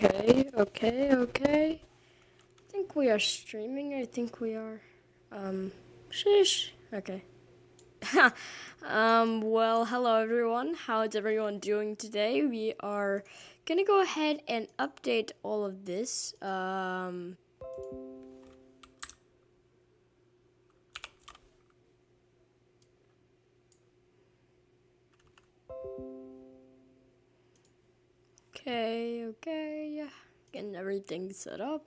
Okay. I think we are streaming. I think we are. Sheesh. Okay. Well, hello everyone. How is everyone doing today? We are gonna go ahead and update all of this. Okay. Getting everything set up.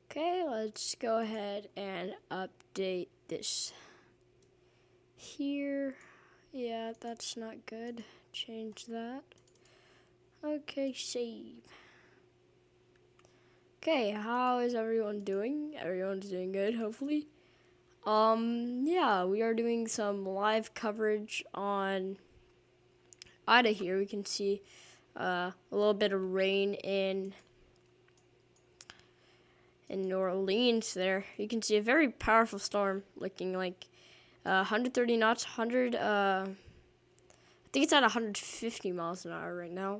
Okay, let's go ahead and update this here. Yeah, that's not good. Change that. Okay, save. Okay, how is everyone doing? Everyone's doing good, hopefully. Yeah, we are doing some live coverage on Ida here. We can see a little bit of rain in New Orleans there. You can see a very powerful storm looking like 130 knots, 100, I think it's at 150 miles an hour right now.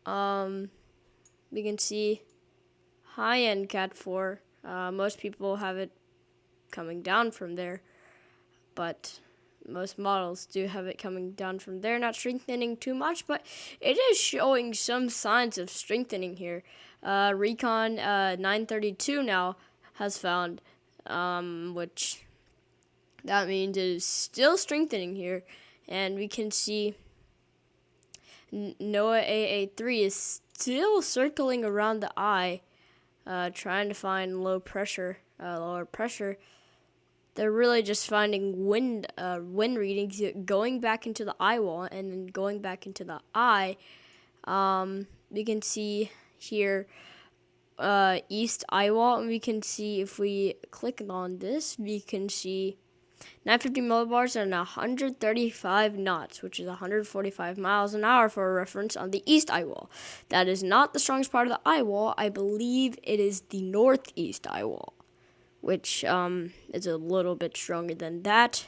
We can see high-end Cat 4. Most people have it coming down from there, but most models do have it coming down from there, not strengthening too much, but it is showing some signs of strengthening here. Recon 932 now has found, which that means it is still strengthening here, and we can see NOAA AA3 is still circling around the eye, trying to find lower pressure. They're really just finding wind readings, going back into the eye wall and then going back into the eye. We can see here east eye wall, and we can see if we click on this, we can see 950 millibars and 135 knots, which is 145 miles an hour for a reference on the east eye wall. That is not the strongest part of the eye wall. I believe it is the northeast eye wall, which is a little bit stronger than that.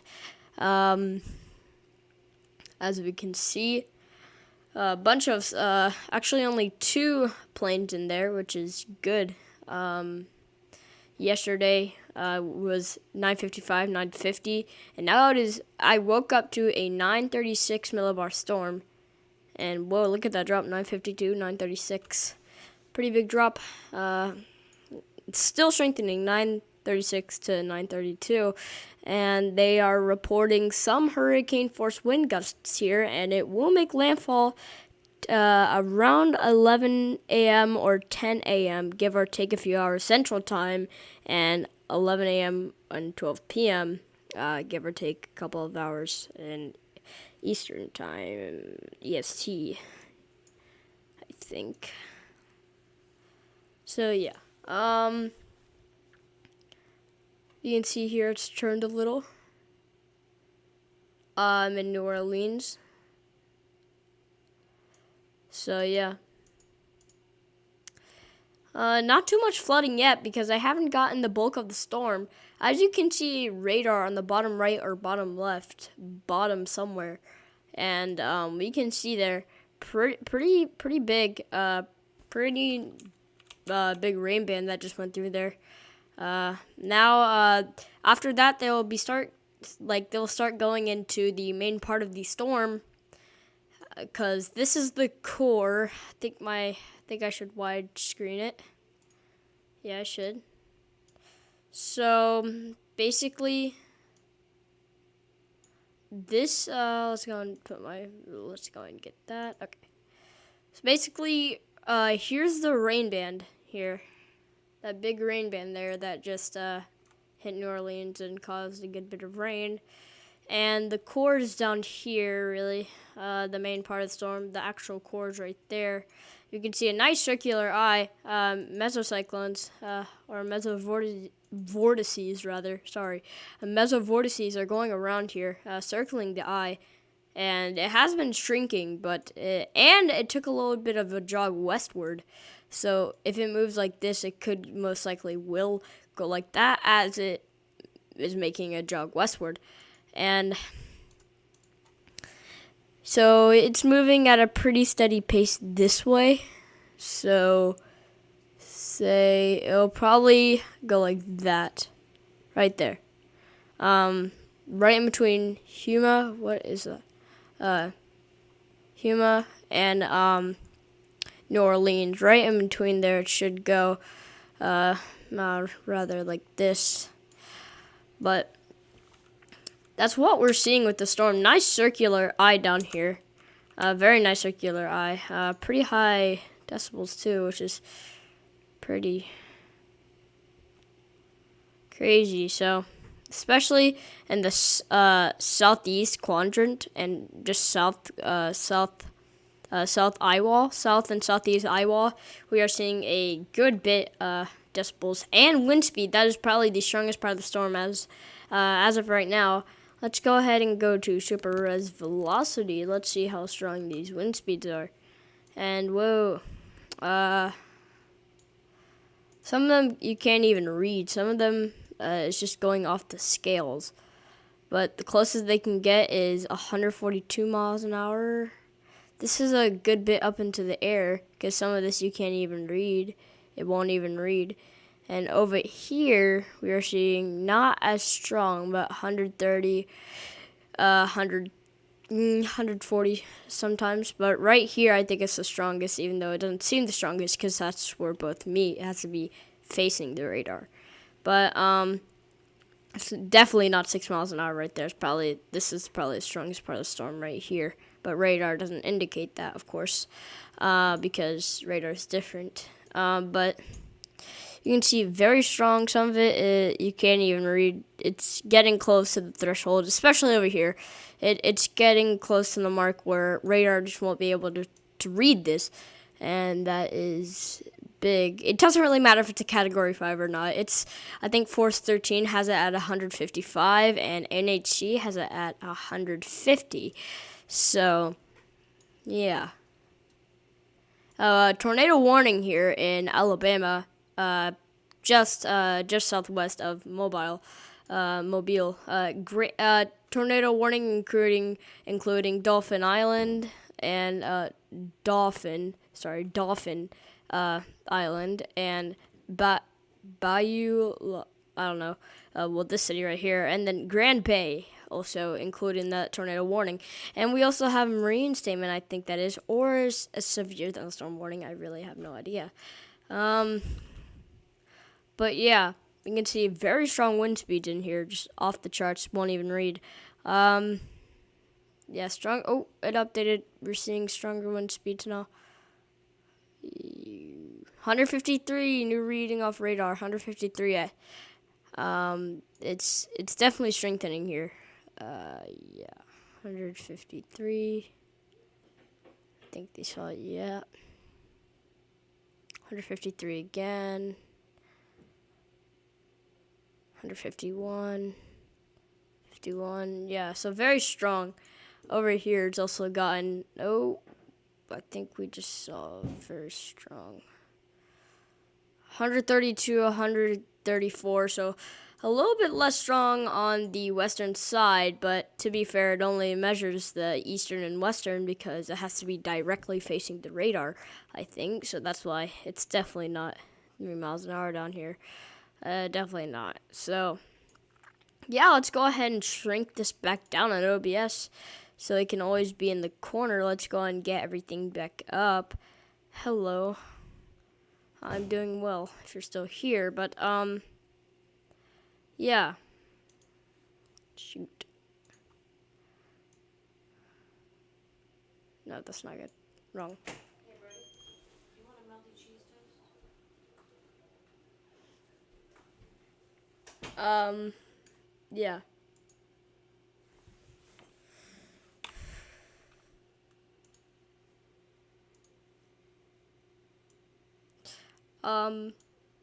As we can see, a bunch of, actually only 2 planes in there, which is good. Yesterday was 955, 950, and now it is, I woke up to a 936 millibar storm, and whoa, look at that drop, 952, 936. Pretty big drop. It's still strengthening, 936 to 932, and they are reporting some hurricane force wind gusts here, and it will make landfall around 11 a.m. or 10 a.m., give or take a few hours Central Time, and 11 a.m. and 12 p.m., give or take a couple of hours in Eastern Time, EST, I think. So, yeah. You can see here it's turned a little. In New Orleans. So, yeah. Not too much flooding yet because I haven't gotten the bulk of the storm. As you can see, radar on the bottom right or bottom left, bottom somewhere, and we can see there pretty big, big rain band that just went through there. Now, after that, they'll start going into the main part of the storm. Because this is the core. I think I should widescreen it. Yeah, I should. So basically, this let's go and get that. Okay. So basically, here's the rain band here. That big rain band there that just hit New Orleans and caused a good bit of rain. And the core is down here, really, the main part of the storm. The actual core is right there. You can see a nice circular eye, mesocyclones, or mesovortices, rather. Sorry. Mesovortices are going around here, circling the eye. And it has been shrinking, and it took a little bit of a jog westward. So if it moves like this, it could most likely will go like that as it is making a jog westward. And So it's moving at a pretty steady pace this way. So say it'll probably go like that, right there. Right in between Huma, what is that? Huma and New Orleans. Right in between there, it should go rather like this. But that's what we're seeing with the storm. Nice circular eye down here. Very nice circular eye. Pretty high decibels too, which is pretty crazy. So, especially in the southeast quadrant and just south eye wall, south and southeast eye wall, we are seeing a good bit decibels and wind speed. That is probably the strongest part of the storm as of right now. Let's go ahead and go to super res velocity. Let's see how strong these wind speeds are. And whoa, some of them you can't even read. Some of them is just going off the scales. But the closest they can get is 142 miles an hour. This is a good bit up into the air because some of this you can't even read. It won't even read. And over here, we are seeing not as strong, but 130, 140 sometimes. But right here, I think it's the strongest, even though it doesn't seem the strongest because that's where both meet. It has to be facing the radar. But it's definitely not 6 miles an hour right there. This is probably the strongest part of the storm right here. But radar doesn't indicate that, of course, because radar is different. But you can see very strong. Some of it you can't even read. It's getting close to the threshold, especially over here. It's getting close to the mark where radar just won't be able to read this, and that is big. It doesn't really matter if it's a Category 5 or not. I think Force 13 has it at 155, and NHC has it at 150. So, yeah. Tornado warning here in Alabama. Just southwest of Mobile. Tornado warning including Dolphin Island and Dauphin Island and Bayou. I don't know. This city right here, and then Grand Bay also included in that tornado warning. And we also have a marine statement, I think that is, or is a severe thunderstorm warning. I really have no idea. But yeah, you can see very strong wind speeds in here, just off the charts, won't even read. Yeah, strong. Oh, it updated. We're seeing stronger wind speeds now. 153, new reading off radar, 153. It's definitely strengthening here. Yeah, 153. I think they saw it, yeah. 153 again. 151, 51, yeah, so very strong. Over here, it's also gotten, I think we just saw very strong. 132, 134, so a little bit less strong on the western side, but to be fair, it only measures the eastern and western because it has to be directly facing the radar, I think, so that's why it's definitely not 3 miles an hour down here. Definitely not. So, yeah, let's go ahead and shrink this back down on OBS so it can always be in the corner. Let's go ahead and get everything back up. Hello. I'm doing well if you're still here, but, yeah. Shoot. No, that's not good. Wrong. Yeah.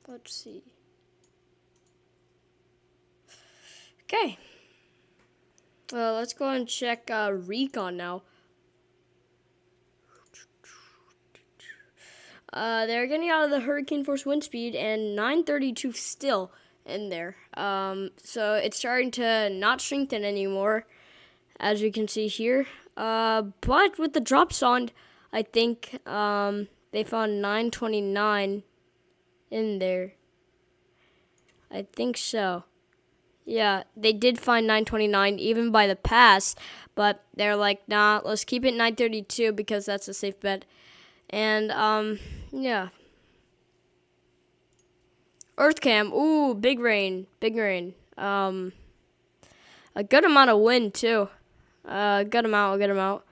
Let's see. Okay. Let's go and check, recon now. They're getting out of the hurricane force wind speed and 932 still in there. So it's starting to not strengthen anymore, as you can see here. But with the drop zone, I think they found 929 in there. I think so. Yeah, they did find 929 even by the pass, but they're like, nah, let's keep it 932 because that's a safe bet. And yeah. Earth cam, ooh, big rain, big rain. A good amount of wind too. Good amount.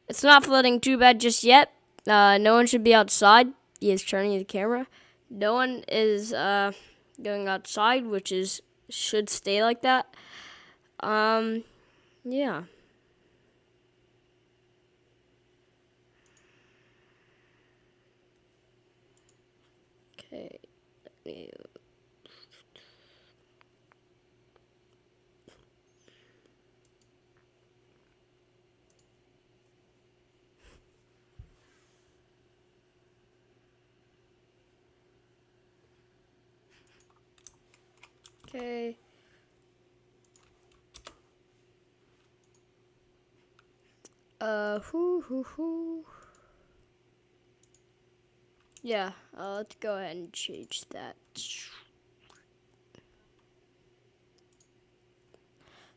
It's not flooding too bad just yet. No one should be outside. He is turning the camera. No one is going outside, which is should stay like that. Yeah. Okay. Okay. Whoo. Yeah, let's go ahead and change that.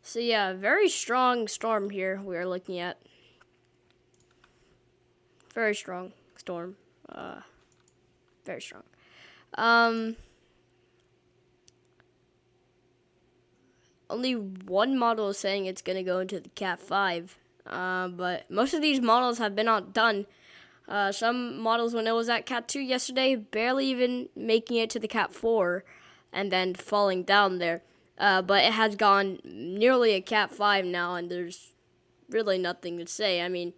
So yeah, very strong storm here we're looking at. Very strong storm. Very strong. Only one model is saying it's gonna go into the Cat 5. But most of these models have been outdone. Some models, when it was at Cat 2 yesterday, barely even making it to the Cat 4 and then falling down there. But it has gone nearly a Cat 5 now, and there's really nothing to say. I mean,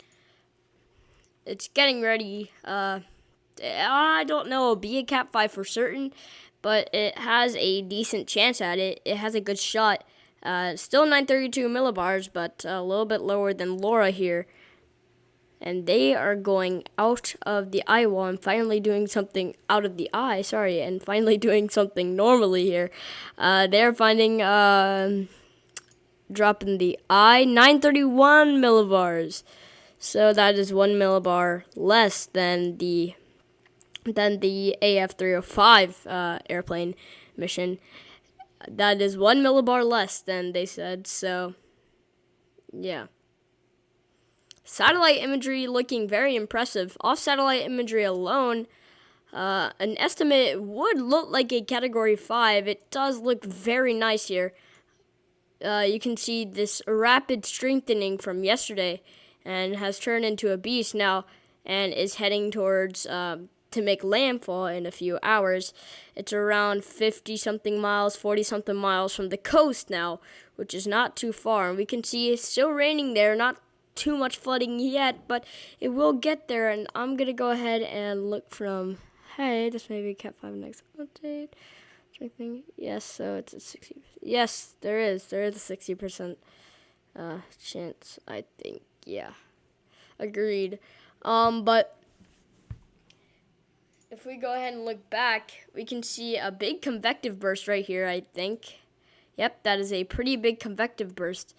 it's getting ready. I don't know, it'll be a Cat 5 for certain, but it has a decent chance at it. It has a good shot. Still 932 millibars, but a little bit lower than Laura here. And they are going out of the eye wall and finally doing something out of the eye, and finally doing something normally here. They're finding, dropping the eye, 931 millibars. So that is 1 millibar less than the AF305 airplane mission. That is 1 millibar less than they said, so yeah. Satellite imagery looking very impressive. Off satellite imagery alone, an estimate would look like a Category 5. It does look very nice here. You can see this rapid strengthening from yesterday and has turned into a beast now and is heading towards to make landfall in a few hours. It's around 50-something miles, 40-something miles from the coast now, which is not too far. And we can see it's still raining there, not too much flooding yet, but it will get there. And I'm going to go ahead and look from, hey, this may be Cat 5 next update. Yes, so it's a 60%. Yes, there is a 60% chance, I think. Yeah, agreed. But if we go ahead and look back, we can see a big convective burst right here, I think. Yep, that is a pretty big convective burst,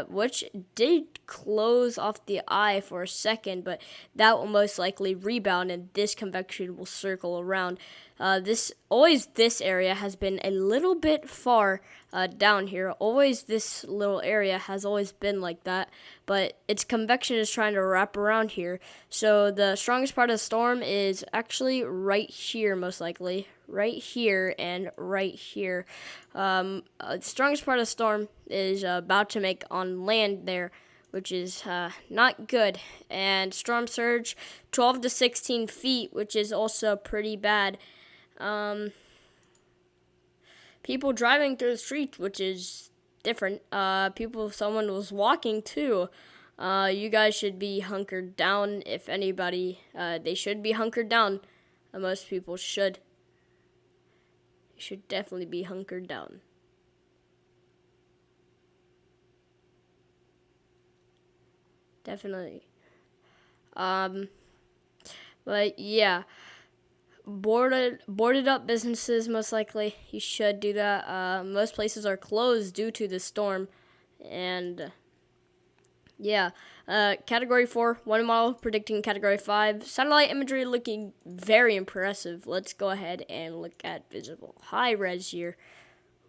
which did close off the eye for a second, but that will most likely rebound and this convection will circle around. This area has been a little bit far down here. Always this little area has always been like that, but its convection is trying to wrap around here. So the strongest part of the storm is actually right here, most likely. Right here and right here. The strongest part of the storm is about to make on land there, which is not good. And storm surge 12 to 16 feet, which is also pretty bad. People driving through the streets, which is different. Someone was walking too. You guys should be hunkered down. If anybody, they should be hunkered down. Most people should. You should definitely be hunkered down. Definitely. But yeah, boarded up businesses, most likely. You should do that. Most places are closed due to the storm, and Yeah. Category 4, 1 mile, predicting Category 5. Satellite imagery looking very impressive. Let's go ahead and look at visible high res here.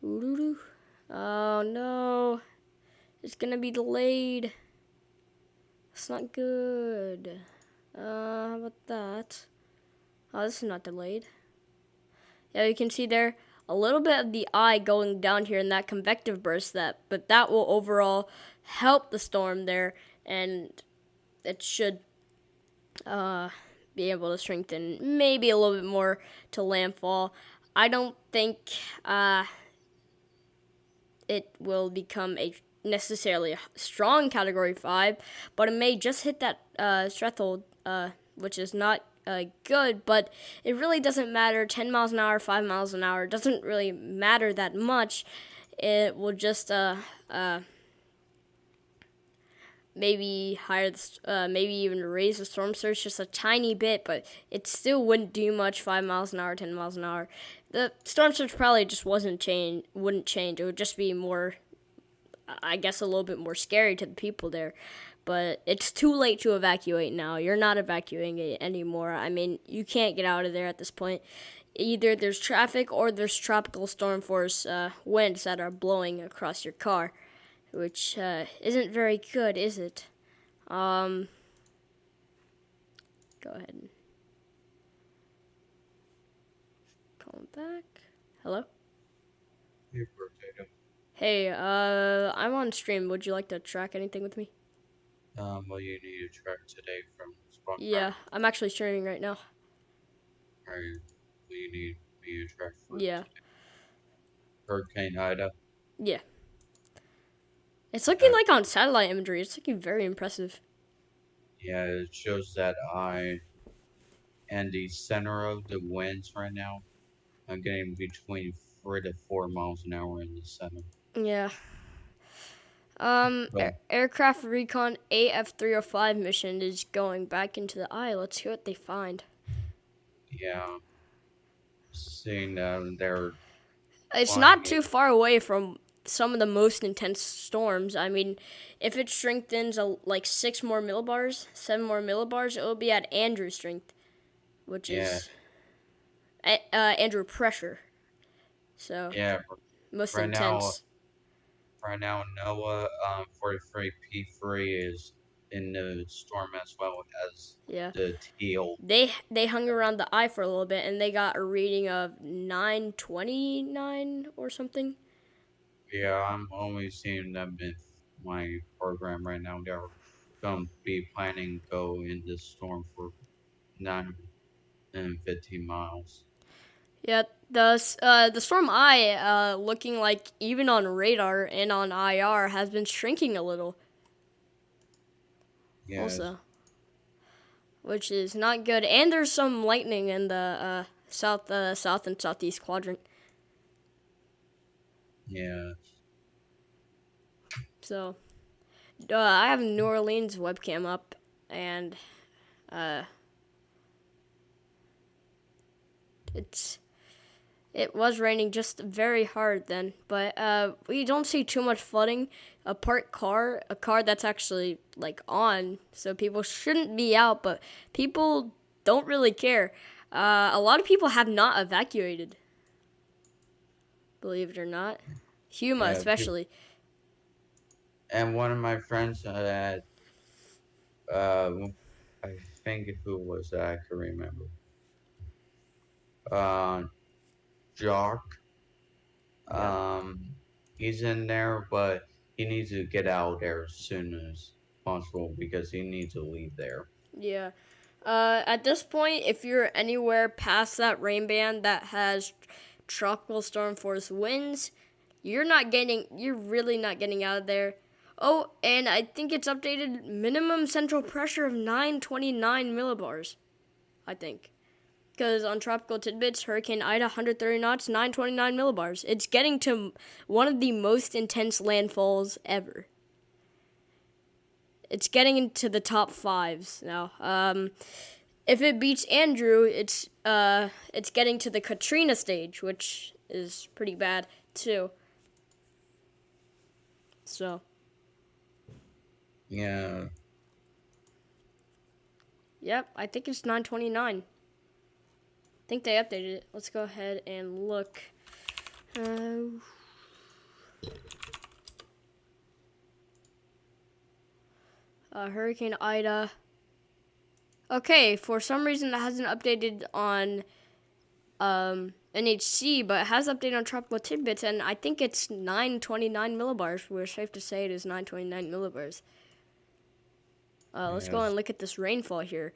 Ooh-doo-doo. Oh no. It's gonna be delayed. It's not good. How about that? Oh, this is not delayed. Yeah, you can see there a little bit of the eye going down here in that convective burst, but that will overall help the storm there, and it should be able to strengthen maybe a little bit more to landfall. I don't think it will become a necessarily a strong Category 5, but it may just hit that threshold, which is not good, but it really doesn't matter. 10 miles an hour, 5 miles an hour doesn't really matter that much. It will just maybe maybe even raise the storm surge just a tiny bit, but it still wouldn't do much. 5 miles an hour, 10 miles an hour. The storm surge probably just wouldn't change. It would just be more, I guess, a little bit more scary to the people there. But it's too late to evacuate now. You're not evacuating it anymore. I mean, you can't get out of there at this point. Either there's traffic or there's tropical storm force winds that are blowing across your car, which isn't very good, is it? Go ahead and call him back. Hello? Hey, Potato. Hey, I'm on stream. Would you like to track anything with me? Well, you need to track today from Spotify. Yeah, I'm actually streaming right now. Or you need me to track for Yeah, today. Hurricane Ida. yeah. It's looking Uh, like on satellite imagery. It's looking very impressive. yeah, it shows that I and the center of the winds right now. I'm getting between 3 to 4 miles an hour in the center. Yeah. But Aircraft Recon AF305 mission is going back into the eye. Let's see what they find. yeah, seeing that they're It's flying not it. too far away from some of the most intense storms. I mean, if it strengthens like 6 more millibars, 7 more millibars, it will be at Andrew strength, which Yeah, is Andrew pressure. So yeah. most Right now, intense. right now, NOAA 43P3 is in the storm as well as Yeah. the teal. They hung around the eye for a little bit and they got a reading of 929 or something. Yeah, I'm only seeing them in my program right now. They're going to be planning to go in this storm for 9 and 15 miles. Yeah, the storm eye looking like even on radar and on IR has been shrinking a little Yes, also, which is not good. And there's some lightning in the south and southeast quadrant. yeah, So I have New Orleans webcam up, and uh, it's it was raining just very hard then, but we don't see too much flooding. A car that's actually like on, so people shouldn't be out, but people don't really care. A lot of people have not evacuated, believe it or not. Huma yeah. especially. And one of my friends that, uh, I think who was that? I can remember. Uh, Jock. Yeah, Um, he's in there, but he needs to get out there as soon as possible because he needs to leave there. yeah. At this point, if you're anywhere past that rain band that has tropical storm force winds, you're really not getting out of there. Oh, and I think it's updated minimum central pressure of 929 millibars, I think. Because on Tropical Tidbits, Hurricane Ida, 130 knots, 929 millibars. It's getting to one of the most intense landfalls ever. It's getting into the top fives now. If it beats Andrew, it's getting to the Katrina stage, which is pretty bad too. So Yeah. Yep, I think it's 929. I think they updated it. Let's go ahead and look. Uh, Hurricane Ida. Okay, for some reason it hasn't updated on NHC, but it has updated on Tropical Tidbits, and I think it's 929 millibars. We're safe to say it is 929 millibars. Let's go and Yes. look at this rainfall here.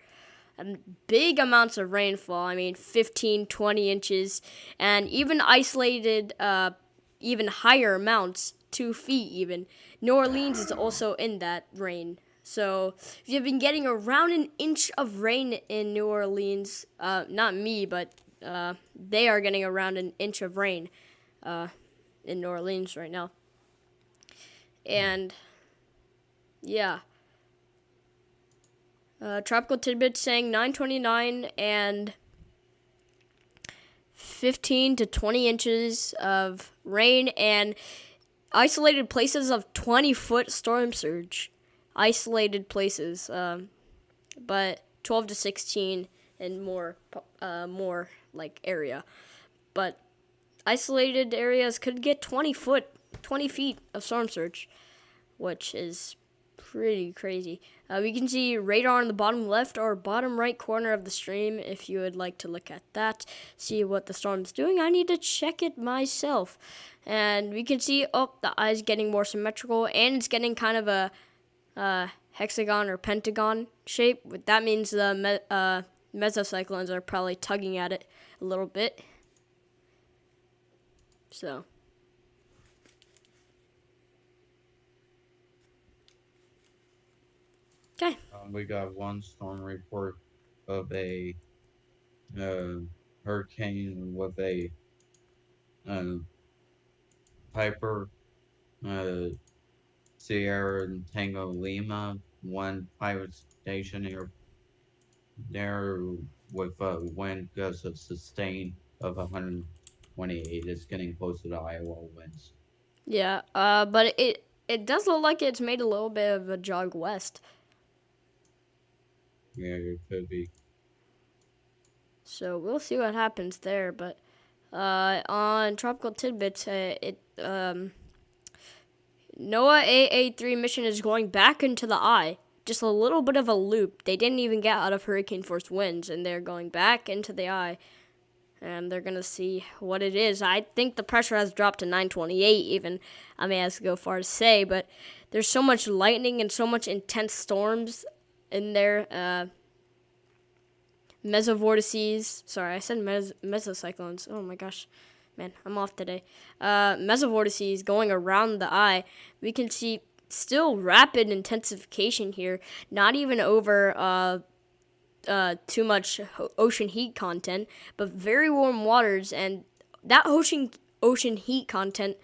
Big amounts of rainfall. I mean, 15, 20 inches, and even isolated, even higher amounts, 2 feet even. New Orleans is also in that rain. So if you've been getting around an inch of rain in New Orleans, not me, but they are getting around an inch of rain in New Orleans right now. And yeah, Tropical Tidbits saying 929 and 15 to 20 inches of rain and isolated places of 20-foot storm surge. Isolated places, but 12 to 16 and more like area. But isolated areas could get 20 feet of storm surge, which is pretty crazy. We can see radar on the bottom left or bottom right corner of the stream if you would like to look at that, see what the storm's doing. I need to check it myself. And we can see, the eye's getting more symmetrical, and it's getting kind of a hexagon or pentagon shape. That means the mesocyclones are probably tugging at it a little bit. So okay. We got one storm report of a uh, hurricane with a uh, Piper uh, Sierra and Tango Lima, one pilot station here there with wind gusts of sustained of 128. It's getting close to the Iowa winds. Yeah, but it does look like it's made a little bit of a jog west. Yeah, it could be. So we'll see what happens there. But on Tropical Tidbits, NOAA AA3 mission is going back into the eye. Just a little bit of a loop. They didn't even get out of hurricane force winds, and they're going back into the eye. And they're going to see what it is. I think the pressure has dropped to 928 even. I may have to go far to say, but there's so much lightning and so much intense storms in there. Mesovortices. Sorry, I said mesocyclones. Oh my gosh. Man, I'm off today. Mesovortices going around the eye. We can see still rapid intensification here. Not even over too much ocean heat content, but very warm waters, and that ocean heat content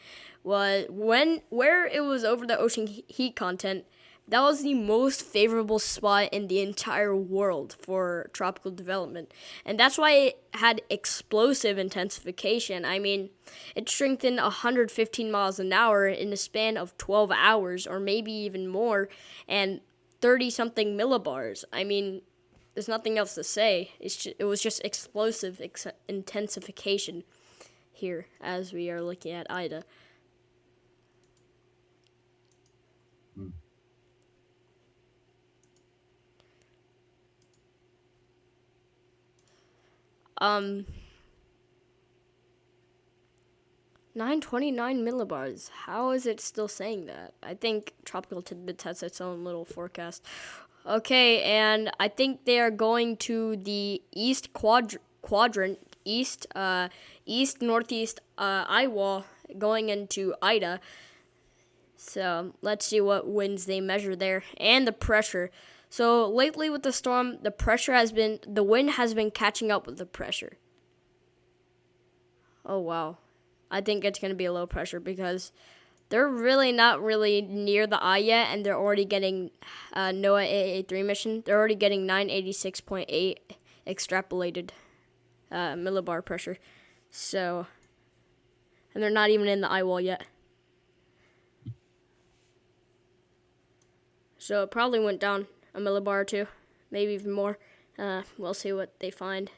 was where it was over the ocean heat content. That was the most favorable spot in the entire world for tropical development. And that's why it had explosive intensification. I mean, it strengthened 115 miles an hour in a span of 12 hours, or maybe even more, and 30-something millibars. I mean, there's nothing else to say. It was just explosive intensification here as we are looking at Ida. Hmm. 929 millibars. How is it still saying that? I think Tropical Tidbits has its own little forecast. Okay, and I think they are going to the east quadrant, east northeast eye wall, going into Ida. So let's see what winds they measure there and the pressure. So lately with the storm, the wind has been catching up with the pressure. Oh wow. I think it's going to be a low pressure because they're really not really near the eye yet, and they're already getting NOAA AA3 mission. They're already getting 986.8 extrapolated millibar pressure. So, and they're not even in the eye wall yet. So it probably went down a millibar or two, maybe even more. We'll see what they find.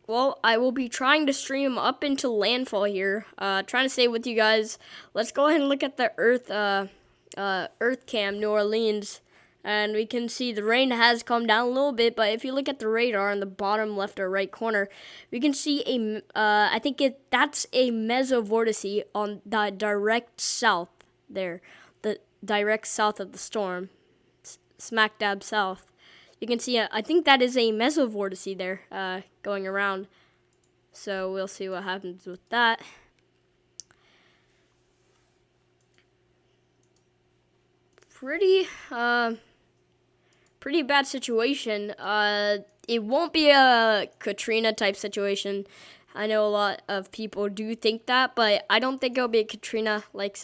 Well, I will be trying to stream up into landfall here. Trying to stay with you guys. Let's go ahead and look at the Earth cam New Orleans, and we can see the rain has come down a little bit. But if you look at the radar in the bottom left or right corner, we can see I think that's a mesovortice on the direct south there, the direct south of the storm, smack dab south. You can see, I think that is a mesovortice there, going around. So we'll see what happens with that. Pretty bad situation. It won't be a Katrina type situation. I know a lot of people do think that, but I don't think it'll be a Katrina like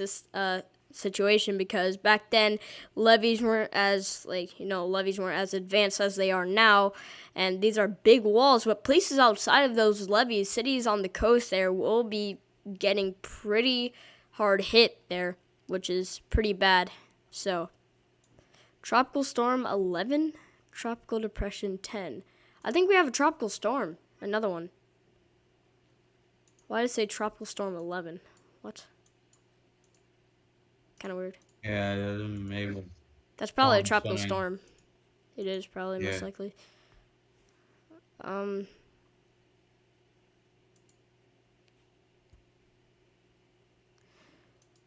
situation, because back then levees weren't as advanced as they are now, and these are big walls. But places outside of those levees, cities on the coast there, will be getting pretty hard hit there, which is pretty bad. So tropical storm 11, tropical depression 10. I think we have a tropical storm, another one. Why did it say tropical storm 11? What? Kind of weird. Yeah, maybe. That's probably a Storm tropical Sunny. storm. It is probably most Yeah. likely.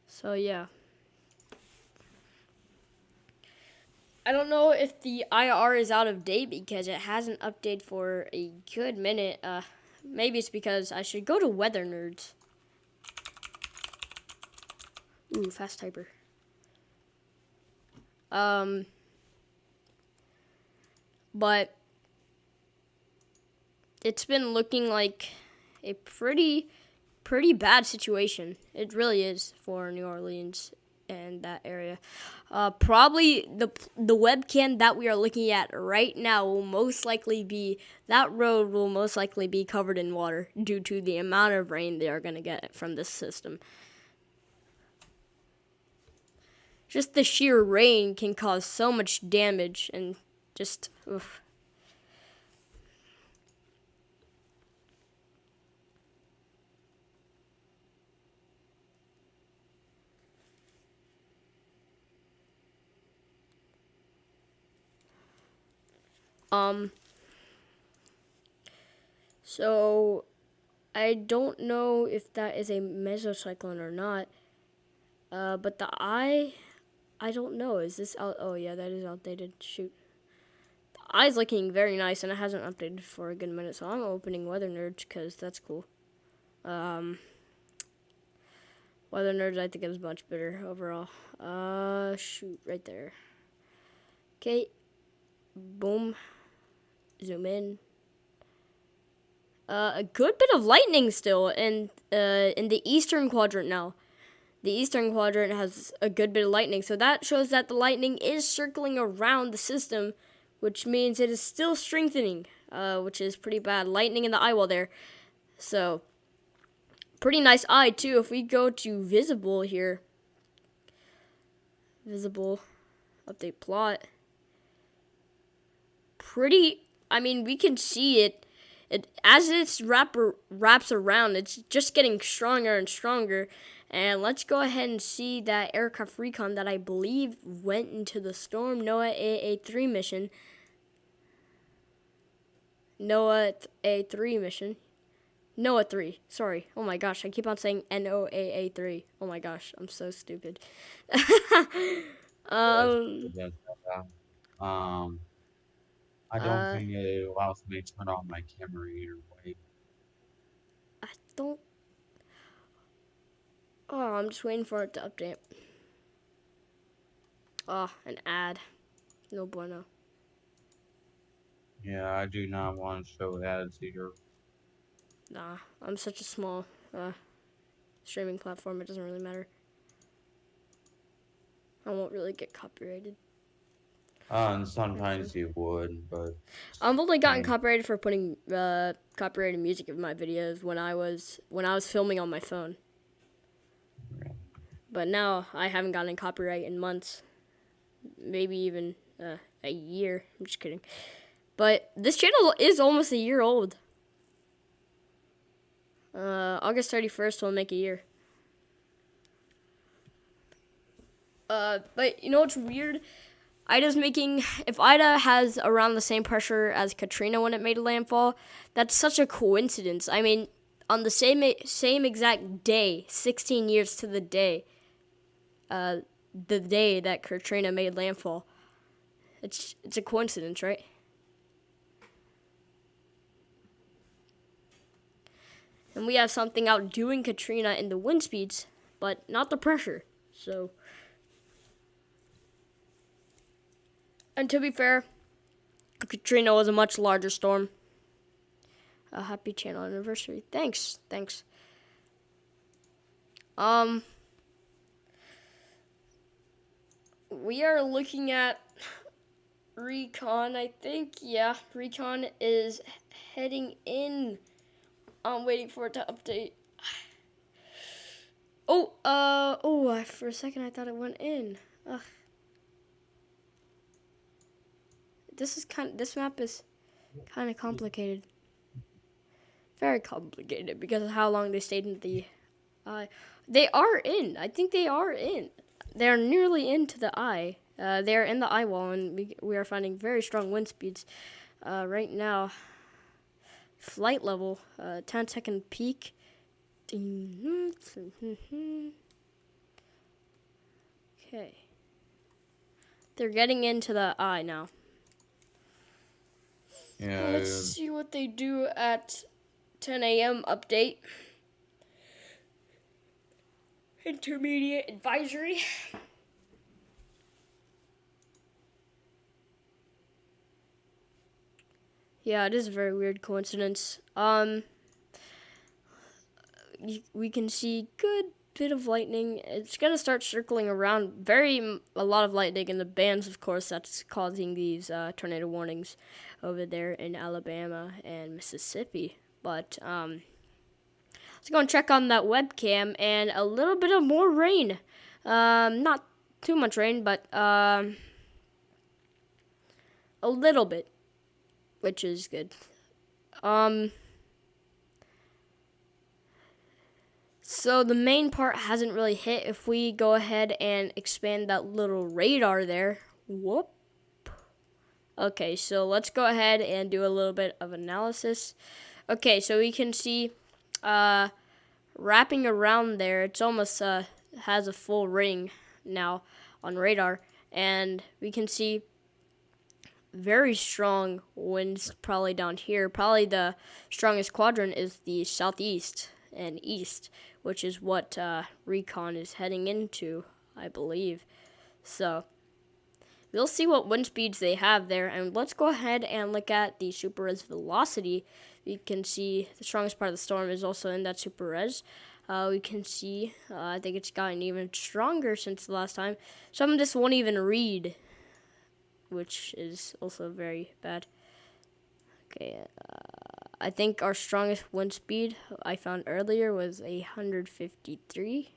So yeah. I don't know if the IR is out of date because it hasn't updated for a good minute. Maybe it's because I should go to Weather Nerds. Ooh, fast typer. But it's been looking like a pretty bad situation. It really is for New Orleans and that area. Probably the webcam that we are looking at right now will most likely be, that road will most likely be covered in water due to the amount of rain they are going to get from this system. Just the sheer rain can cause so much damage, and just, oof. So I don't know if that is a mesocyclone or not. But the eye, I don't know. Is this out? Oh yeah, that is outdated. Shoot. The eye's looking very nice, and it hasn't updated for a good minute. So I'm opening Weather Nerds because that's cool. Weather Nerds, I think it was much better overall. Shoot, right there. Okay. Boom. Zoom in. A good bit of lightning still in the eastern quadrant now. The eastern quadrant has a good bit of lightning, so that shows that the lightning is circling around the system, which means it is still strengthening, which is pretty bad. Lightning in the eye wall there. So, pretty nice eye too. If we go to visible here, visible, update plot. I mean, we can see it. As it wraps around, it's just getting stronger and stronger. And let's go ahead and see that aircraft recon that I believe went into the storm NOAA AA3 mission. NOAA A3 mission. NOAA 3. Sorry. Oh my gosh, I keep on saying NOAA 3. Oh my gosh, I'm so stupid. I don't think it allows me to turn on my camera either way. I don't. Oh, I'm just waiting for it to update. Oh, an ad. No bueno. Yeah, I do not want to show ads either. Nah, I'm such a small streaming platform, it doesn't really matter. I won't really get copyrighted. And sometimes he would, but I've only I gotten mean, copyrighted for putting copyrighted music in my videos when I was filming on my phone. But now I haven't gotten copyright in months, maybe even a year. I'm just kidding. But this channel is almost a year old. August 31st will make a year. But you know what's weird? If Ida has around the same pressure as Katrina when it made landfall, that's such a coincidence. I mean, on the same exact day, 16 years to the day that Katrina made landfall. It's a coincidence, right? And we have something outdoing Katrina in the wind speeds, but not the pressure. So, and to be fair, Katrina was a much larger storm. A happy channel anniversary. Thanks. We are looking at Recon, I think. Yeah, Recon is heading in. I'm waiting for it to update. For a second I thought it went in. Ugh. This map is kind of complicated. Very complicated because of how long they stayed in the eye. They are in. I think they are in. They are nearly into the eye. They are in the eye wall, and we are finding very strong wind speeds right now. Flight level, 10-second peak. Okay. They're getting into the eye now. yeah, Let's see what they do at 10 a.m. update. Intermediate advisory. Yeah, it is a very weird coincidence. We can see good bit of lightning. It's gonna start circling around. A lot of lightning in the bands, of course, that's causing these tornado warnings over there in Alabama and Mississippi. But let's go and check on that webcam, and a little bit of more rain. Not too much rain, but a little bit, which is good. So the main part hasn't really hit. If we go ahead and expand that little radar there, whoop. Okay, so let's go ahead and do a little bit of analysis. Okay, so we can see wrapping around there, it's almost has a full ring now on radar, and we can see very strong winds probably down here. Probably the strongest quadrant is the southeast and east, which is what Recon is heading into, I believe. So we'll see what wind speeds they have there, and let's go ahead and look at the super res velocity. We can see the strongest part of the storm is also in that super res. We can see, I think it's gotten even stronger since the last time. Some of this won't even read, which is also very bad. Okay, I think our strongest wind speed I found earlier was 153.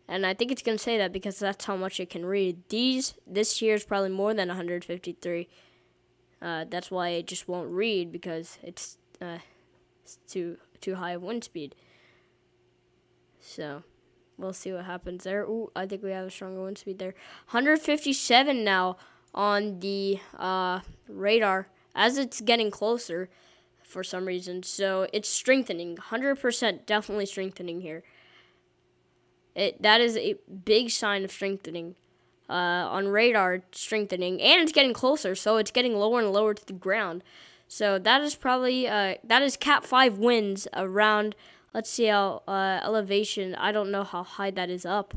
And I think it's going to say that because that's how much it can read. This here is probably more than 153. That's why it just won't read, because it's too high of wind speed. So we'll see what happens there. Ooh, I think we have a stronger wind speed there. 157 now on the radar as it's getting closer for some reason. So it's strengthening. 100% definitely strengthening here. That is a big sign of strengthening. On radar, it's strengthening, and it's getting closer, so it's getting lower and lower to the ground. So that is probably that is Cat 5 winds around. Let's see how elevation. I don't know how high that is up,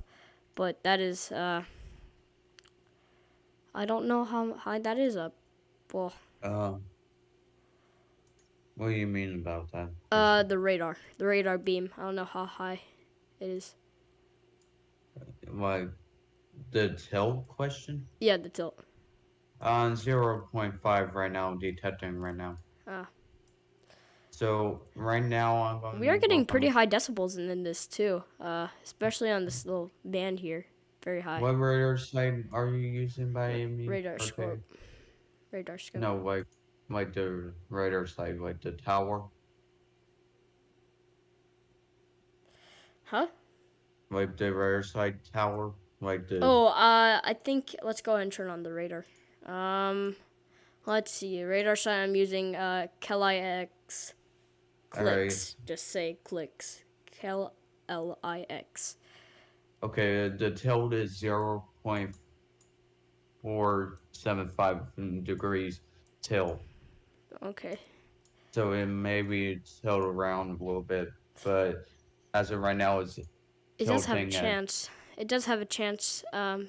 but that is. I don't know how high that is up. Well. What do you mean about that? The radar beam. I don't know how high it is. Like the tilt question? Yeah, the tilt. On 0.5 right now, detecting right now. Uh, So right now I'm going we are to getting work pretty on high decibels in this too, especially on this little band here. Very high. what radar site are you using by R- any radar okay? scope. Radar scope. No, like the radar site, like the tower, Huh? like the radar site tower, like the. Oh, I think let's go ahead and turn on the radar. Um, let's see. Radar sign I'm using KLIX Alright, clicks. Just say clicks. KLIX. okay. The tilt is 0.475 degrees tilt. Okay. So it maybe tilt around a little bit, but as of right now, it's It does have a tilting at. chance. It does have a chance to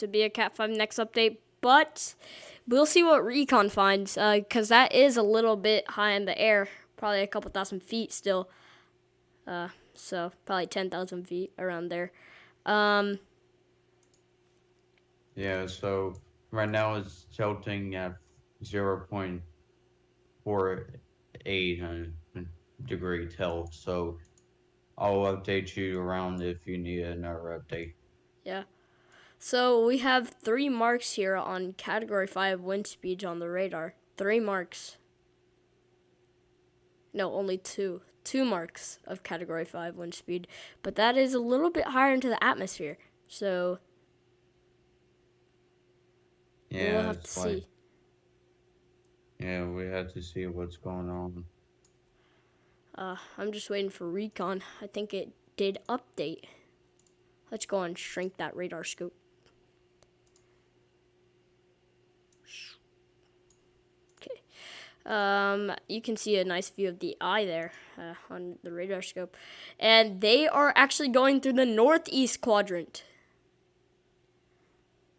be a Cat 5 next update, but we'll see what Recon finds, because that is a little bit high in the air. Probably a couple thousand feet still. So probably 10,000 feet around there. Um, Yeah, so right now it's tilting at 0.48 degree tilt. So I'll update you around if you need another update. yeah. So we have 3 marks here on Category 5 wind speeds on the radar. 3 marks. No, only two. 2 marks of Category 5 wind speed. But that is a little bit higher into the atmosphere. So we'll Yeah, have to it's like, see. yeah, we had to see what's going on. I'm just waiting for Recon. I think it did update. Let's go and shrink that radar scope. Okay. You can see a nice view of the eye there on the radar scope. And they are actually going through the northeast quadrant.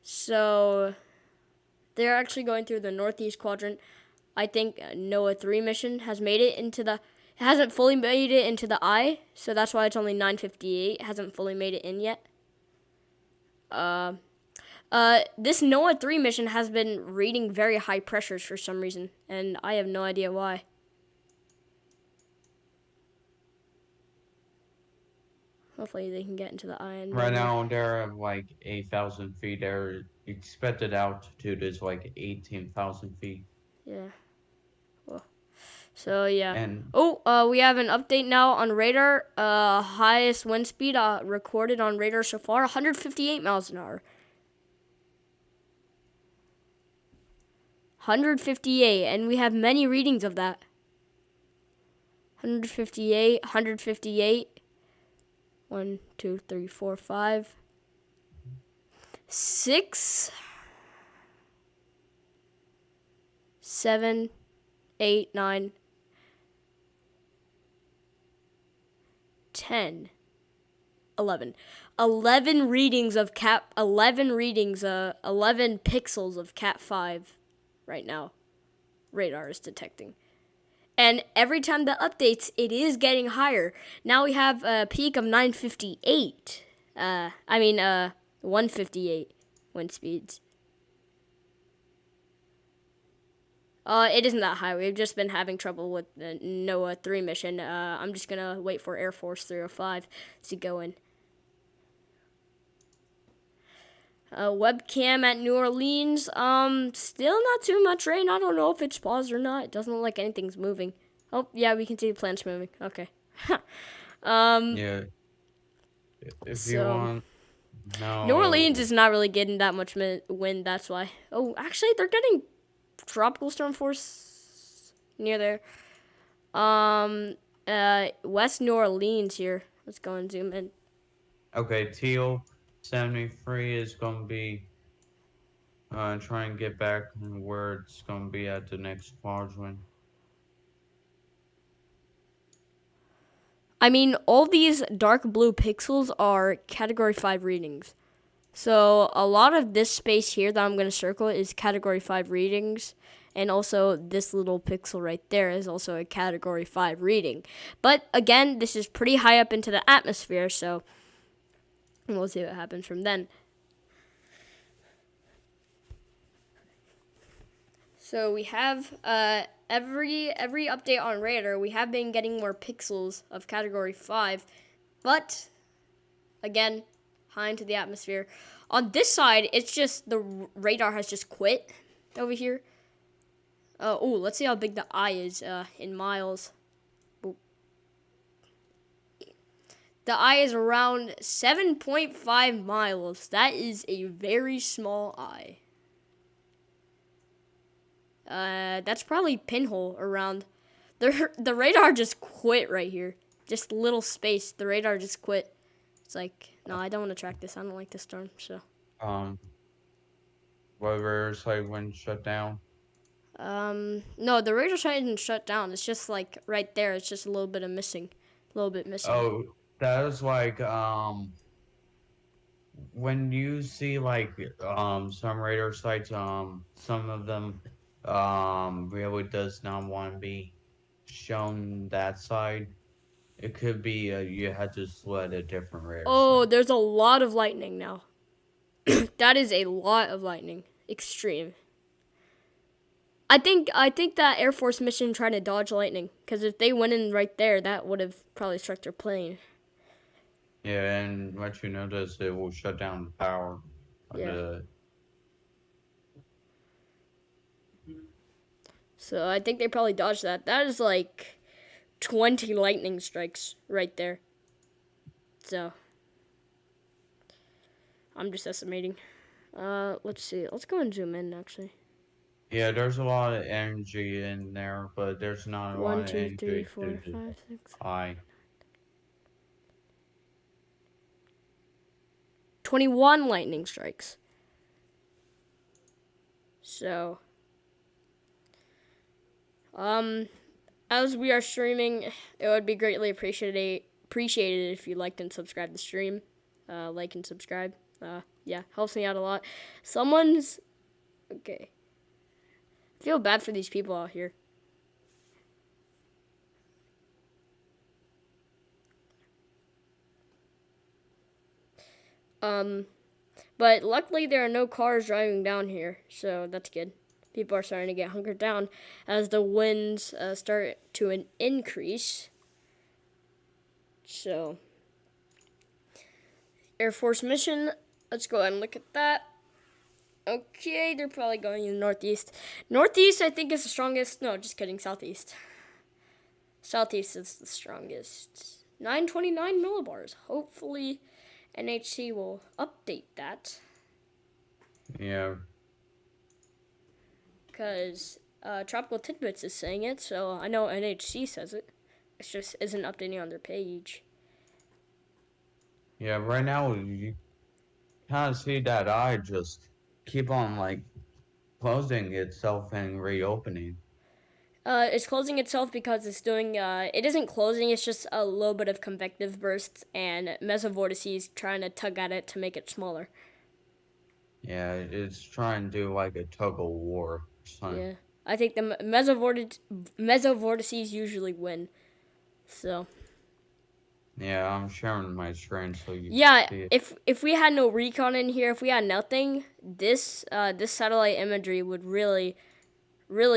So they're actually going through the northeast quadrant. I think NOAA 3 mission has made it into the. It hasn't fully made it into the eye, so that's why it's only 958. It hasn't fully made it in yet. This NOAA 3 mission has been reading very high pressures for some reason, and I have no idea why. Hopefully they can get into the eye and Right then, now they're at like 8,000 feet. Their expected altitude is like 18,000 feet. yeah. Well, so yeah. And Oh, we have an update now on radar. Highest wind speed recorded on radar so far, 158 miles an hour. 158, and we have many readings of that. 158, 158. 1, 2, 3, 4, 5, 6, 7, 8, 9, 10, 11. 11 readings of Cat 11 readings 11 pixels of Cat 5 right now. Radar is detecting. And every time that updates, it is getting higher. Now we have a peak of 958. 158 wind speeds. It isn't that high. We've just been having trouble with the NOAA 3 mission. I'm just gonna wait for Air Force 305 to go in. Webcam at New Orleans. Still not too much rain. I don't know if it's paused or not. It doesn't look like anything's moving. Oh, yeah, we can see the plants moving. Okay. yeah, if you So want, New Orleans no. is not really getting that much wind. That's why. Oh, actually, they're getting tropical storm force near there. West New Orleans here. Let's go and zoom in. Okay, Teal 73 is going to be try and get back where it's going to be at the next quadrant. I mean, all these dark blue pixels are Category 5 readings. So a lot of this space here that I'm going to circle is Category 5 readings. And also this little pixel right there is also a Category 5 reading. But again, this is pretty high up into the atmosphere, so we'll see what happens from then. So we have every update on radar, we have been getting more pixels of category 5, but again, high into the atmosphere. On this side, it's just the radar has just quit over here. Let's see how big the eye is in miles. The eye is around 7.5 miles. That is a very small eye. That's probably pinhole around. The radar just quit right here. Just little space. The radar just quit. It's like, no, I don't want to track this. I don't like this storm. So. What radar site went shut down? No, the radar site didn't shut down. It's just like right there. It's just a little bit missing. Oh, that was like when you see like some radar sites, some of them really does not want to be shown that side. It could be you had to select a different radar Oh, site. there's a lot of lightning now. That is a lot of lightning. Extreme. I think that Air Force mission tried to dodge lightning, because if they went in right there, that would have probably struck their plane. Yeah, and what you notice, it will shut down the power of Yeah. the. So I think they probably dodged that. That is like 20 lightning strikes right there. So I'm just estimating. Let's see. Let's go and zoom in actually. Yeah, there's a lot of energy in there, but there's not a lot One, of two, three, energy to four, the five, six. eye. 21 lightning strikes. So, as we are streaming, it would be greatly appreciated if you liked and subscribed the stream. Like and subscribe. Yeah, helps me out a lot. Okay. I feel bad for these people out here. But luckily there are no cars driving down here, so that's good. People are starting to get hunkered down as the winds start to increase. So, Air Force mission. Let's go ahead and look at that. Okay, they're probably going in the northeast. Northeast, I think, is the strongest. No, just kidding. Southeast. Southeast is the strongest. 929 millibars. Hopefully, NHC will update that. Yeah. Because Tropical Tidbits is saying it, so I know NHC says it. It just isn't updating on their page. Yeah, right now you kind of see that eye just keep on like closing itself and reopening. It's closing itself because it's doing, it isn't closing, it's just a little bit of convective bursts and mesovortices trying to tug at it to make it smaller. Yeah, it's trying to do like a tug of war. Yeah. I think the mesovortices usually win. So. Yeah, I'm sharing my screen so you Yeah, can see it. if we had no recon in here, if we had nothing, this satellite imagery would really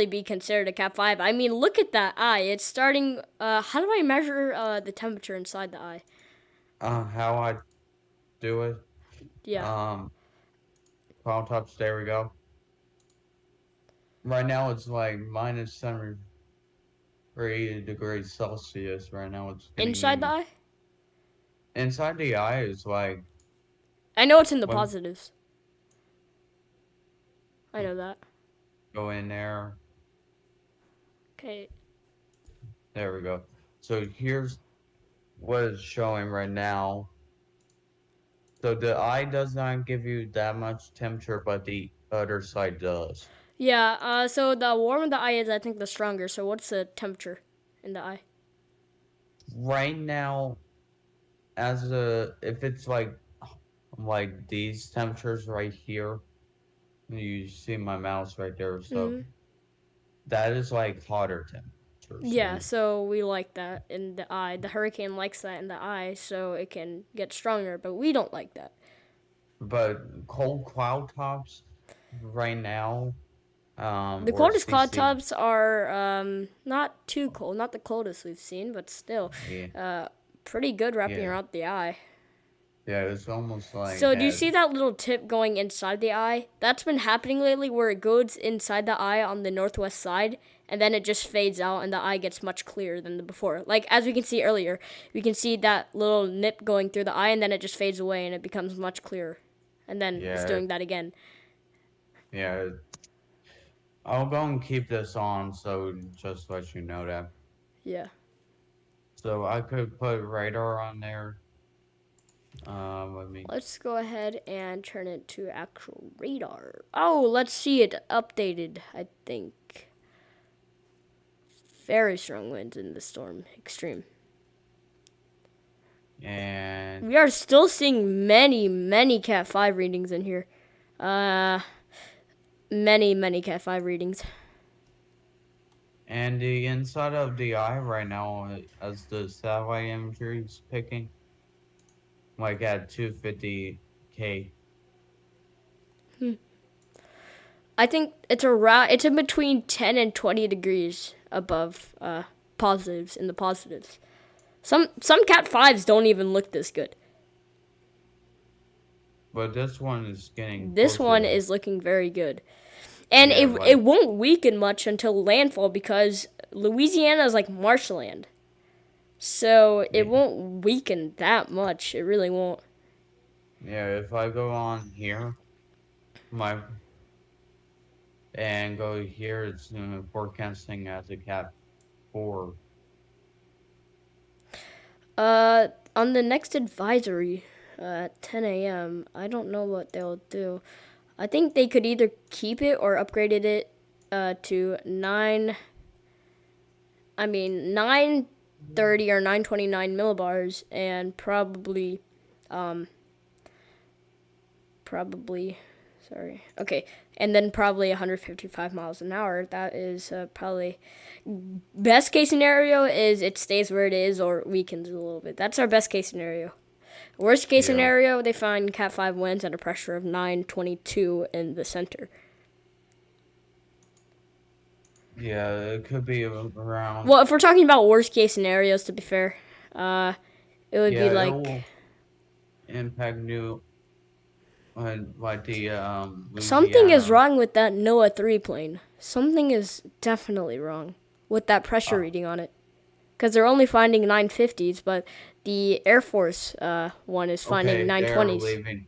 be considered a Cat 5. I mean, look at that eye. It's starting. How do I measure the temperature inside the eye? How I do it? Yeah. Cloud tops, there we go. Right now it's like minus 73 degrees Celsius. Right now it's getting Inside the even. eye? Inside the eye is like I know it's in the when positives. I know that. go in there. Okay. There we go. So here's what it's showing right now. So the eye does not give you that much temperature, but the other side does. Yeah, so the warmer the eye is, I think the stronger. So what's the temperature in the eye? Right now, if it's like these temperatures right here, you see my mouse right there, so Mm-hmm. that is like hotter temperatures. Yeah, so we like that in the eye. The hurricane likes that in the eye, so it can get stronger, but we don't like that. But cold cloud tops right now The or coldest cloud CC. tops are not too cold, not the coldest we've seen, but still Yeah, pretty good wrapping yeah, around the eye. yeah. It's almost like So do you has see that little tip going inside the eye? That's been happening lately where it goes inside the eye on the northwest side and then it just fades out and the eye gets much clearer than the before. Like as we can see earlier, we can see that little nip going through the eye and then it just fades away and it becomes much clearer. And then it's yeah, doing that again. yeah. I'll go and keep this on, so just let you know that. Yeah. So I could put radar on there. Let me. Let's go ahead and turn it to actual radar. Oh, let's see it updated, I think. Very strong winds in the storm. Extreme. And We are still seeing many Cat 5 readings in here. Uh, many Cat 5 readings. and the inside of the eye right now, as the satellite imagery is picking, like at 250K. I think it's around. It's in between 10 and 20 degrees above positives in the positives. Some Cat 5s don't even look this good. But this one is getting This closer one to, is looking very good. And yeah, it like, won't weaken much until landfall because Louisiana is like marshland. So it yeah, won't weaken that much. It really won't. yeah, if I go on here, my, and go here, it's forecasting as a Cat 4. On the next advisory at 10 a.m., I don't know what they'll do. I think they could either keep it or upgraded it to 930 or 929 millibars and probably sorry. Okay. And then probably 155 miles an hour. That is probably best case scenario is it stays where it is or weakens a little bit. That's our best case scenario. Worst case Yeah, scenario, they find Cat 5 winds at a pressure of 922 in the center. yeah, it could be around, Well, if we're talking about worst case scenarios, to be fair, it would be yeah, it like will impact like the, something is Louisiana. wrong with that NOAA 3 plane. Something is definitely wrong with that pressure Uh, reading on it. Because they're only finding 950s, but the Air Force one is finding okay, they're 920s. leaving.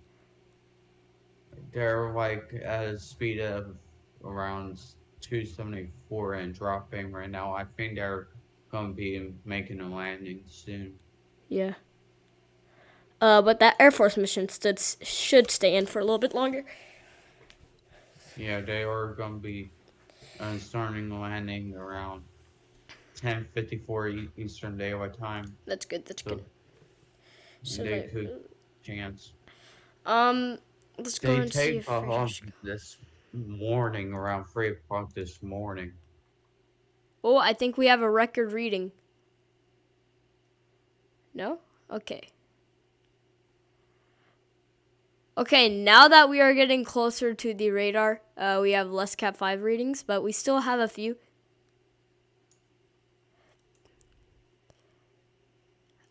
They're like at a speed of around 274 and dropping right now. I think they're gonna be making a landing soon. Yeah. But that Air Force mission should stay in for a little bit longer. Yeah, they are gonna be starting the landing around 10:54 Eastern Daylight Time. That's good. That's good. So So they could chance. um, let's go They and see take if off radar's. this morning around 3 o'clock this morning. Oh, I think we have a record reading. No? Okay. Okay, now that we are getting closer to the radar, we have less Cat 5 readings, but we still have a few.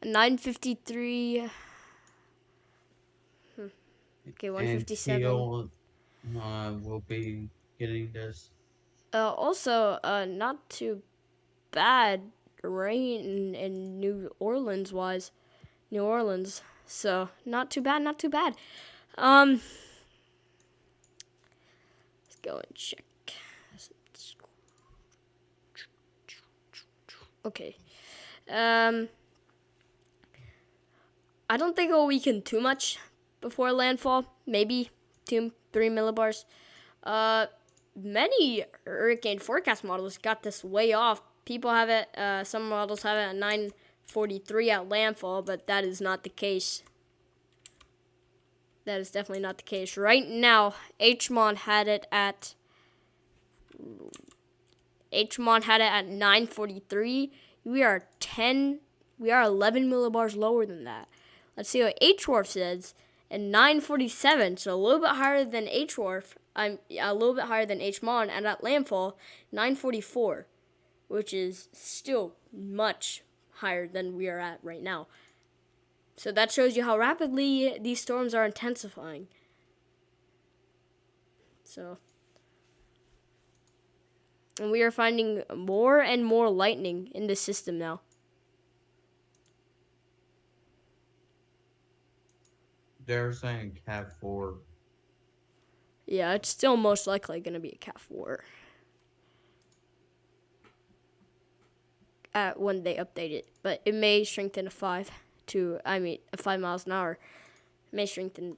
953. Okay, And 157. Teal will be getting this. Also, not too bad rain in New Orleans wise. New Orleans. So, not too bad, not too bad. Let's go and check. Okay. I don't think it'll weaken too much before landfall. Maybe 2-3 millibars. Many hurricane forecast models got this way off. People have it. Some models have it at 943 at landfall, but that is not the case. That is definitely not the case. Right now, HMON had it at 943. We are 11 millibars lower than that. Let's see what HWARF says. and 947, so a little bit higher than H Wharf. I'm a little bit higher than H Mon, and at landfall 944, which is still much higher than we are at right now. So that shows you how rapidly these storms are intensifying. So, and we are finding more and more lightning in the system now. They're saying Cat 4. Yeah, it's still most likely going to be a Cat 4 when they update it. But it may strengthen a 5 5 miles an hour. It may strengthen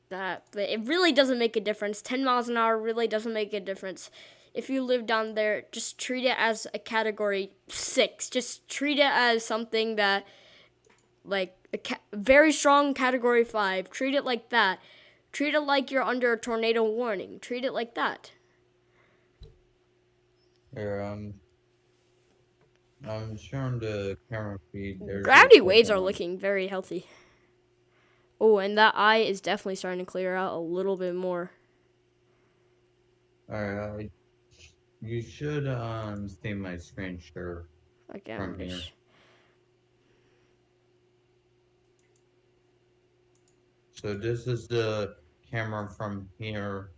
that. But it really doesn't make a difference. 10 miles an hour really doesn't make a difference. If you live down there, just treat it as a category 6. Just treat it as something that, like, very strong category 5. Treat it like that. Treat it like you're under a tornado warning. Treat it like that. Here, I'm showing the camera feed. Gravity waves are looking very healthy. Oh, and that eye is definitely starting to clear out a little bit more. Alright, you should see my screen share Okay, from here. So this is the camera from here.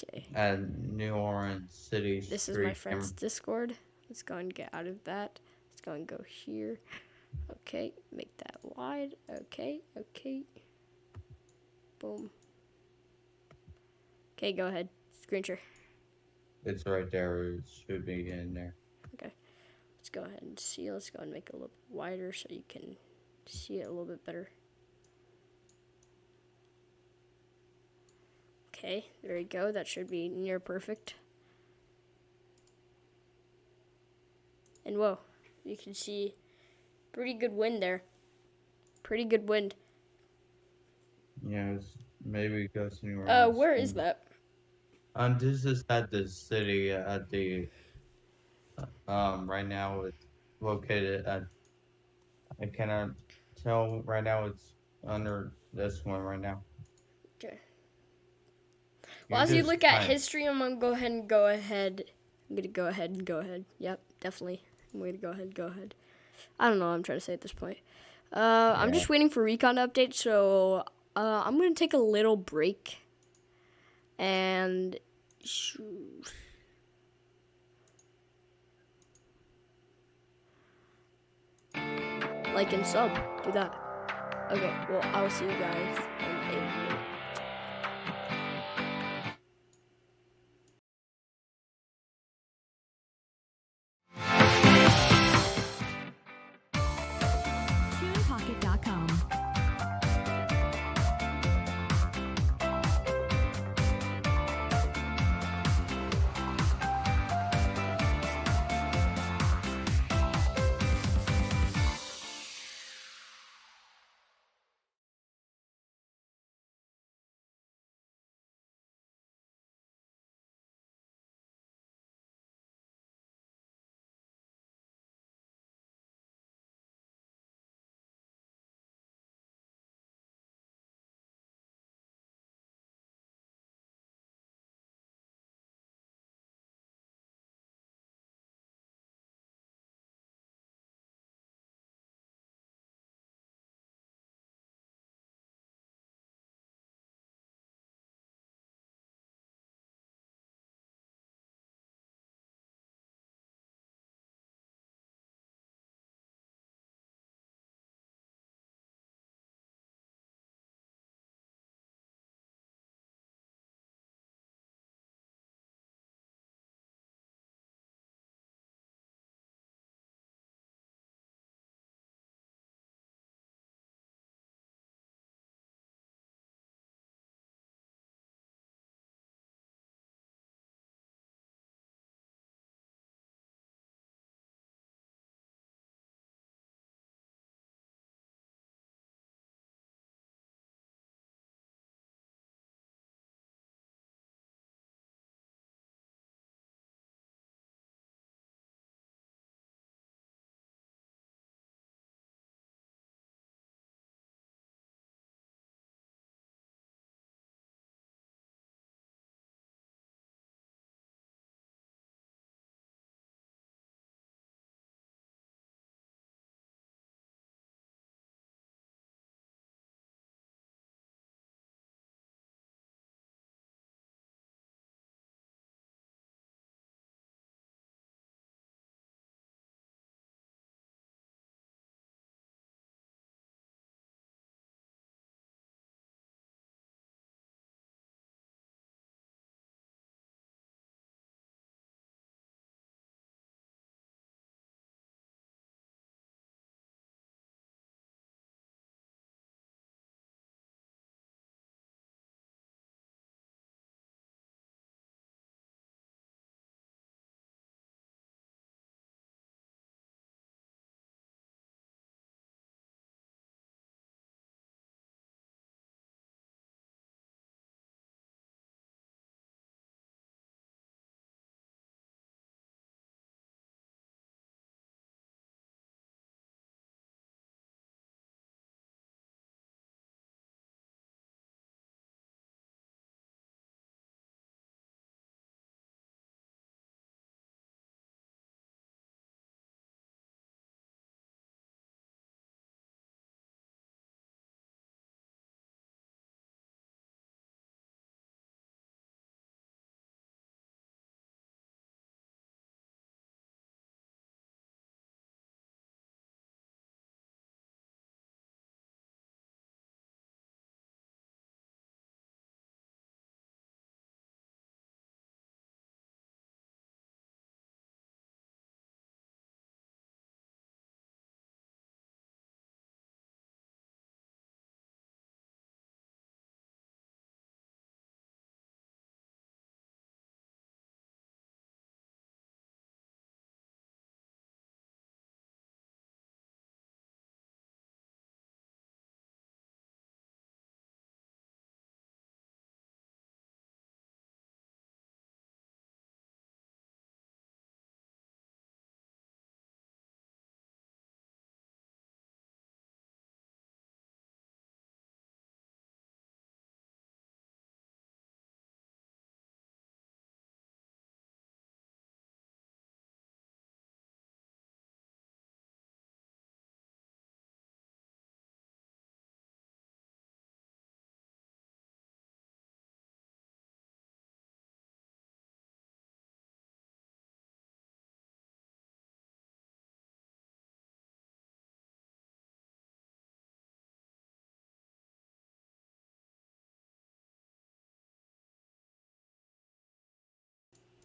Okay. At New Orleans City Street. This is my friend's Discord. Let's go and get out of that. Let's go and go here. Okay, make that wide. Okay. Boom. Okay, go ahead. Screen share. It's right there. It should be in there. Okay. Let's go ahead and see. Let's go and make it a little bit wider so you can see it a little bit better. Okay, there you go. That should be near perfect. And whoa, you can see pretty good wind there. Pretty good wind. Yes, maybe it goes anywhere. Where is that? This is at the city at the right now it's located at, I cannot tell right now, it's under this one right now. Okay. Well, as you look at history, I'm gonna go ahead and go ahead. I'm gonna go ahead and go ahead. Yep, definitely. I'm gonna go ahead. I don't know what I'm trying to say at this point. I'm just waiting for recon to update, so I'm gonna take a little break. And like and sub, do that. Okay, well, I'll see you guys in a minute.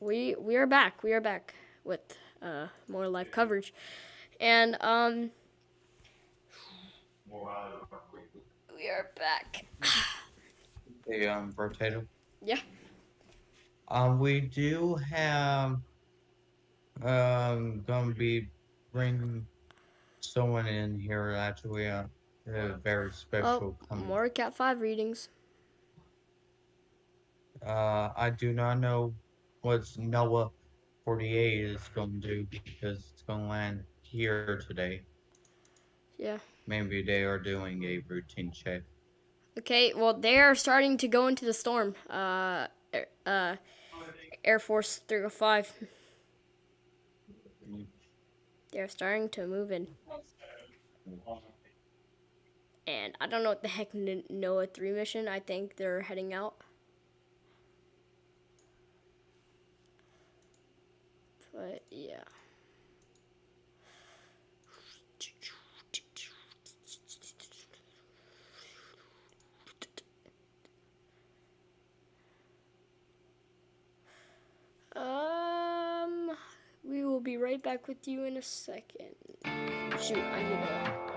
we are back. We are back with more live coverage, and we are back. The rotator. Yeah. We do have gonna be bringing someone in here actually very Oh, special coming. more Cat 5 readings. I do not know what Noah 48 is gonna do because it's gonna land here today. Yeah. Maybe they are doing a routine check. Okay. Well, they are starting to go into the storm. Air Force 305. They're starting to move in. And I don't know what the heck NOAA 3 mission. I think they're heading out. But yeah. We will be right back with you in a second. Shoot, I need to